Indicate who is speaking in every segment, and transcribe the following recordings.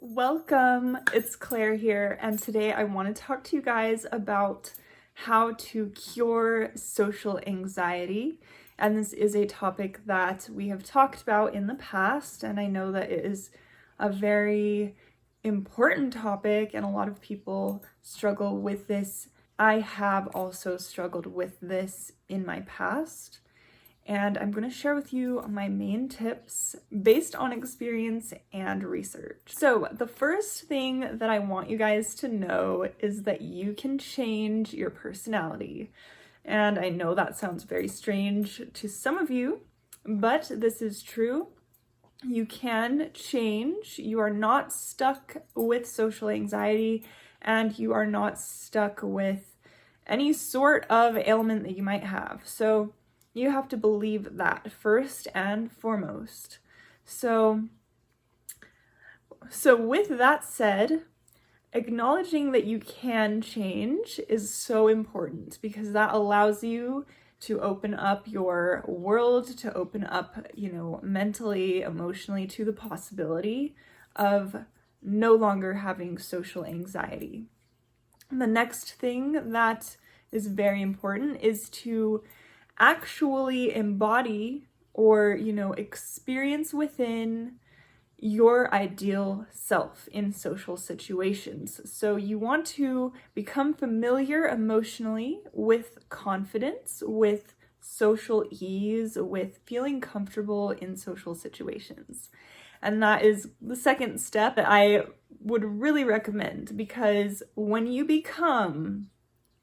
Speaker 1: Welcome, it's Claire here, and today I want to talk to you guys about how to cure social anxiety. And this is a topic that we have talked about in the past, and I know that it is a very important topic, and a lot of people struggle with this. I have also struggled with this in my past. And I'm going to share with you my main tips based on experience and research. So the first thing that I want you guys to know is that you can change your personality. And I know that sounds very strange to some of you, but this is true. You can change. You are not stuck with social anxiety, and you are not stuck with any sort of ailment that you might have. So you have to believe that first and foremost. So with that said, acknowledging that you can change is so important because that allows you to open up your world, to open up, mentally, emotionally to the possibility of no longer having social anxiety. The next thing that is very important is to actually embody or, experience within your ideal self in social situations. So you want to become familiar emotionally with confidence, with social ease, with feeling comfortable in social situations. And that is the second step that I would really recommend, because when you become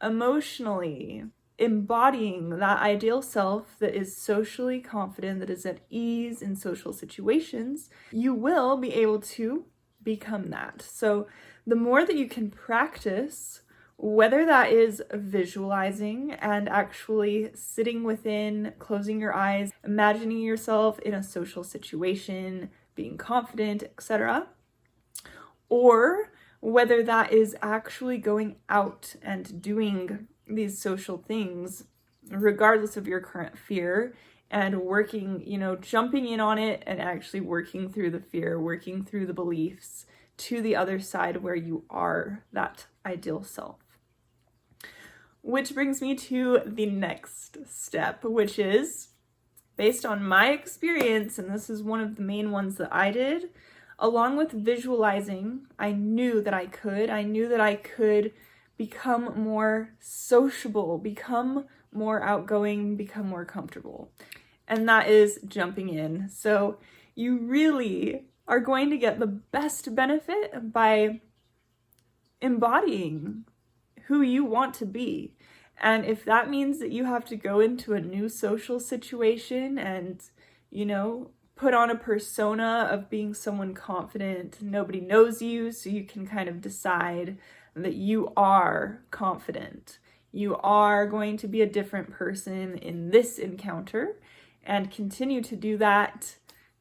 Speaker 1: emotionally embodying that ideal self that is socially confident, that is at ease in social situations, you will be able to become that. So the more that you can practice, whether that is visualizing and actually sitting within, closing your eyes, imagining yourself in a social situation, being confident, etc., or whether that is actually going out and doing these social things, regardless of your current fear, and working, jumping in on it and actually working through the fear, working through the beliefs to the other side where you are that ideal self. Which brings me to the next step, which is based on my experience, and this is one of the main ones that I did. Along with visualizing, I knew that I could become more sociable, become more outgoing, become more comfortable. And that is jumping in. So you really are going to get the best benefit by embodying who you want to be. And if that means that you have to go into a new social situation and, put on a persona of being someone confident, nobody knows you, so you can kind of decide that you are confident. You are going to be a different person in this encounter, and continue to do that,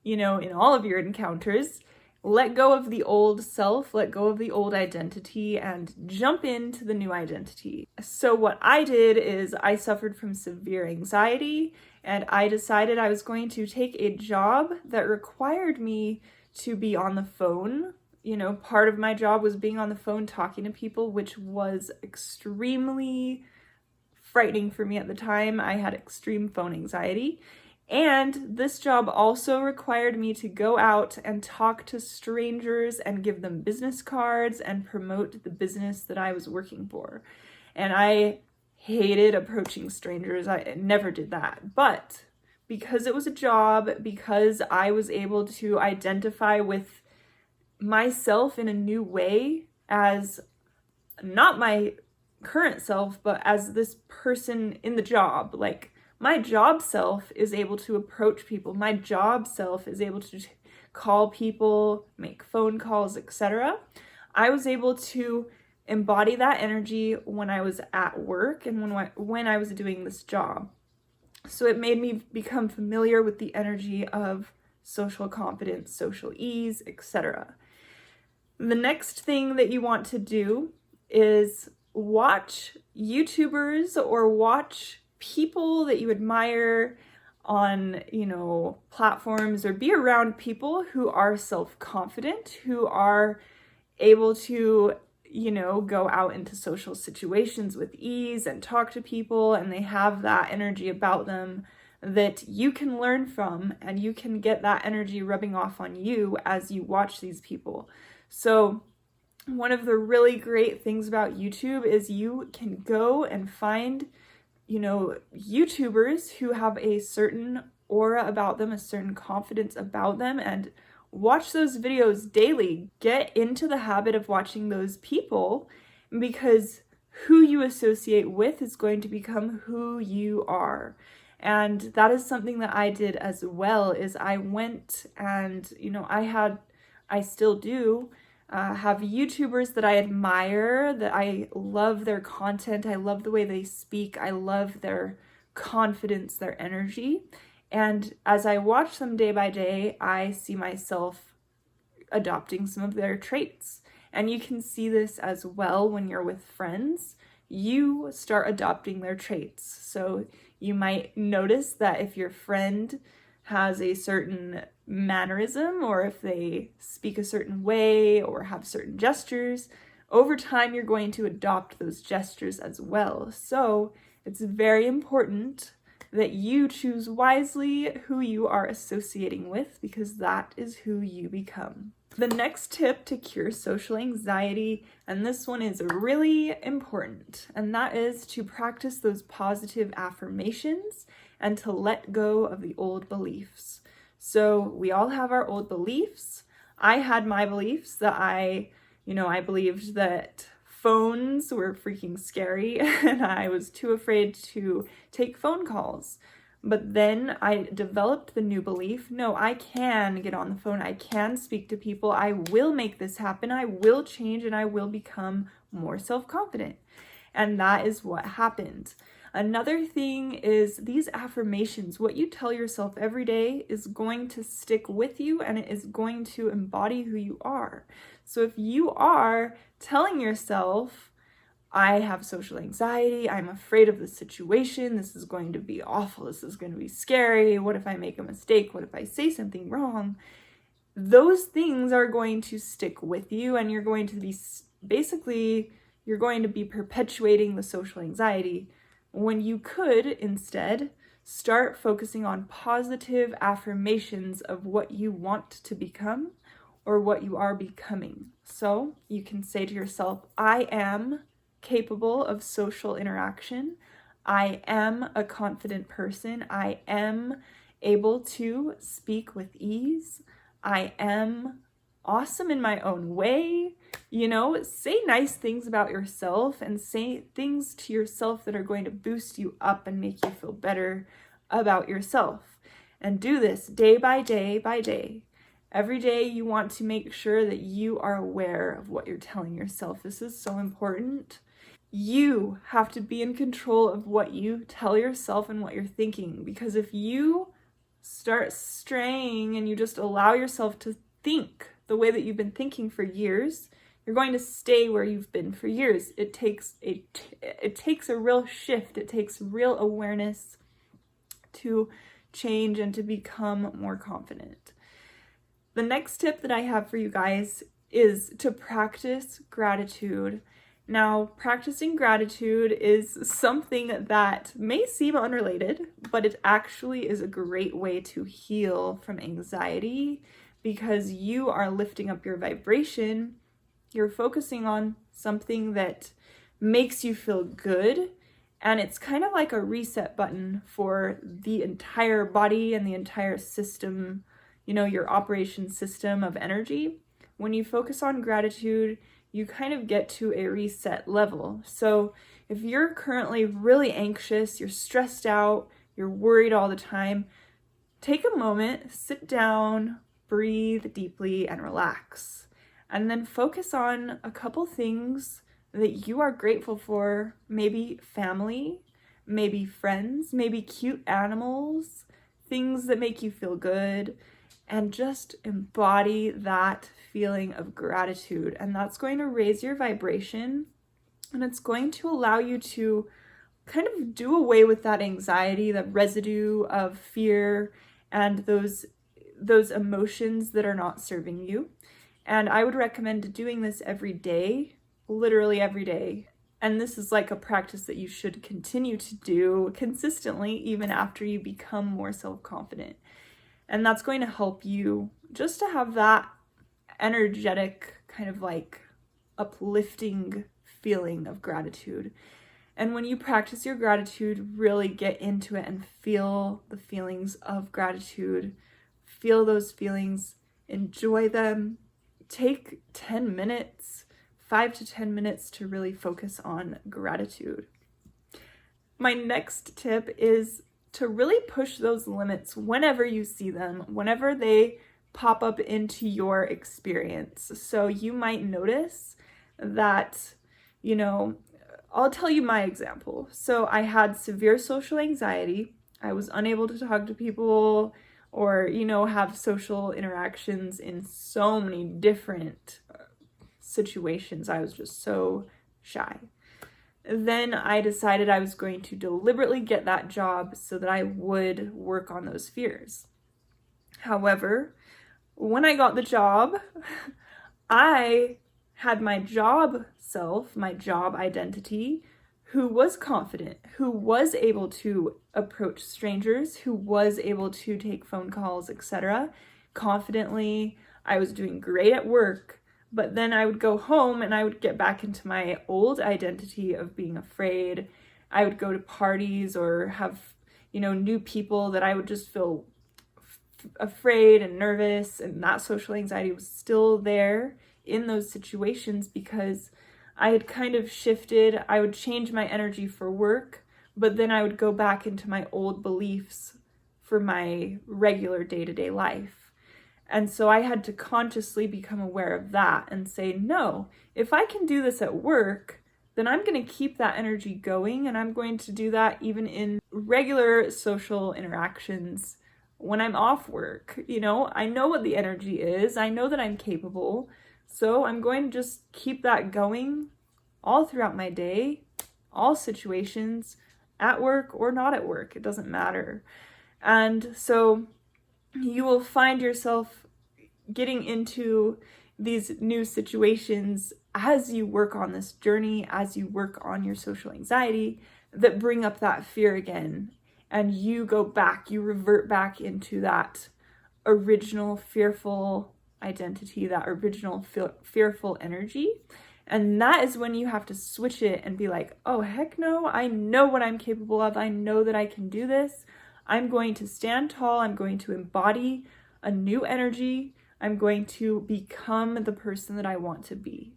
Speaker 1: in all of your encounters. Let go of the old self, let go of the old identity, and jump into the new identity. So what I did is I suffered from severe anxiety, and I decided I was going to take a job that required me to be on the phone. Part of my job was being on the phone talking to people, which was extremely frightening for me at the time. I had extreme phone anxiety. And this job also required me to go out and talk to strangers and give them business cards and promote the business that I was working for. And I hated approaching strangers. I never did that. But because it was a job, because I was able to identify with myself in a new way as not my current self, but as this person in the job, like my job self is able to approach people. My job self is able to call people, make phone calls, etc. I was able to embody that energy when I was at work and when I was doing this job. So it made me become familiar with the energy of social confidence, social ease, etc. The next thing that you want to do is watch YouTubers or watch people that you admire on, platforms, or be around people who are self-confident, who are able to, go out into social situations with ease and talk to people, and they have that energy about them that you can learn from, and you can get that energy rubbing off on you as you watch these people. So one of the really great things about YouTube is you can go and find, YouTubers who have a certain aura about them, a certain confidence about them, and watch those videos daily. Get into the habit of watching those people, because who you associate with is going to become who you are. And that is something that I did as well, is I went and, I still do, have YouTubers that I admire, that I love their content, I love the way they speak, I love their confidence, their energy. And as I watch them day by day, I see myself adopting some of their traits. And you can see this as well when you're with friends. You start adopting their traits. So you might notice that if your friend has a certain mannerism, or if they speak a certain way or have certain gestures, over time you're going to adopt those gestures as well. So it's very important that you choose wisely who you are associating with, because that is who you become. The next tip to cure social anxiety, and this one is really important, and that is to practice those positive affirmations and to let go of the old beliefs. So we all have our old beliefs. I had my beliefs that I believed that phones were freaking scary and I was too afraid to take phone calls. But then I developed the new belief, no, I can get on the phone, I can speak to people, I will make this happen, I will change, and I will become more self-confident. And that is what happened. Another thing is these affirmations. What you tell yourself every day is going to stick with you, and it is going to embody who you are. So if you are telling yourself, I have social anxiety, I'm afraid of the situation, this is going to be awful, this is going to be scary, what if I make a mistake, what if I say something wrong? Those things are going to stick with you, and you're going to be perpetuating the social anxiety, when you could instead start focusing on positive affirmations of what you want to become or what you are becoming. So you can say to yourself, I am capable of social interaction. I am a confident person. I am able to speak with ease. I am awesome in my own way. Say nice things about yourself, and say things to yourself that are going to boost you up and make you feel better about yourself. And do this day by day by day. Every day you want to make sure that you are aware of what you're telling yourself. This is so important. You have to be in control of what you tell yourself and what you're thinking, because if you start straying and you just allow yourself to think the way that you've been thinking for years, you're going to stay where you've been for years. It takes a real shift. It takes real awareness to change and to become more confident. The next tip that I have for you guys is to practice gratitude. Now, practicing gratitude is something that may seem unrelated, but it actually is a great way to heal from anxiety, because you are lifting up your vibration. You're focusing on something that makes you feel good, and it's kind of like a reset button for the entire body and the entire system, your operation system of energy. When you focus on gratitude, you kind of get to a reset level. So if you're currently really anxious, you're stressed out, you're worried all the time, take a moment, sit down, breathe deeply, and relax. And then focus on a couple things that you are grateful for. Maybe family, maybe friends, maybe cute animals, things that make you feel good, and just embody that feeling of gratitude. And that's going to raise your vibration, and it's going to allow you to kind of do away with that anxiety, the residue of fear, and those emotions that are not serving you. And I would recommend doing this every day, literally every day. And this is like a practice that you should continue to do consistently, even after you become more self-confident. And that's going to help you just to have that energetic, kind of like uplifting feeling of gratitude. And when you practice your gratitude, really get into it and feel the feelings of gratitude. Feel those feelings, enjoy them. Take 10 minutes, 5 to 10 minutes to really focus on gratitude. My next tip is to really push those limits whenever you see them, whenever they pop up into your experience. So you might notice that, I'll tell you my example. So I had severe social anxiety. I was unable to talk to people or, have social interactions in so many different situations. I was just so shy. Then I decided I was going to deliberately get that job so that I would work on those fears. However, when I got the job, I had my job self, my job identity, who was confident, who was able to approach strangers, who was able to take phone calls, etc. confidently. I was doing great at work, but then I would go home and I would get back into my old identity of being afraid. I would go to parties or have, new people that I would just feel afraid and nervous, and that social anxiety was still there in those situations because I had kind of shifted. I would change my energy for work, but then I would go back into my old beliefs for my regular day-to-day life. And so I had to consciously become aware of that and say, no, if I can do this at work, then I'm going to keep that energy going, and I'm going to do that even in regular social interactions when I'm off work. I know what the energy is. I know that I'm capable. So I'm going to just keep that going all throughout my day, all situations, at work or not at work. It doesn't matter. And so you will find yourself getting into these new situations as you work on this journey, as you work on your social anxiety, that bring up that fear again. And you go back, you revert back into that original fearful identity, that original fearful energy. And that is when you have to switch it and be like, oh, heck no, I know what I'm capable of. I know that I can do this. I'm going to stand tall. I'm going to embody a new energy. I'm going to become the person that I want to be.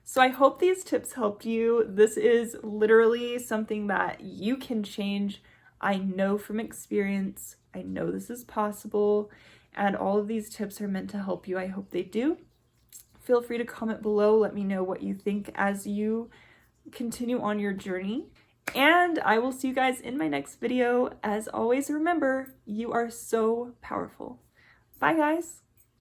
Speaker 1: So I hope these tips helped you. This is literally something that you can change. I know from experience. I know this is possible. And all of these tips are meant to help you. I hope they do. Feel free to comment below. Let me know what you think as you continue on your journey. And I will see you guys in my next video. As always, remember, you are so powerful. Bye, guys.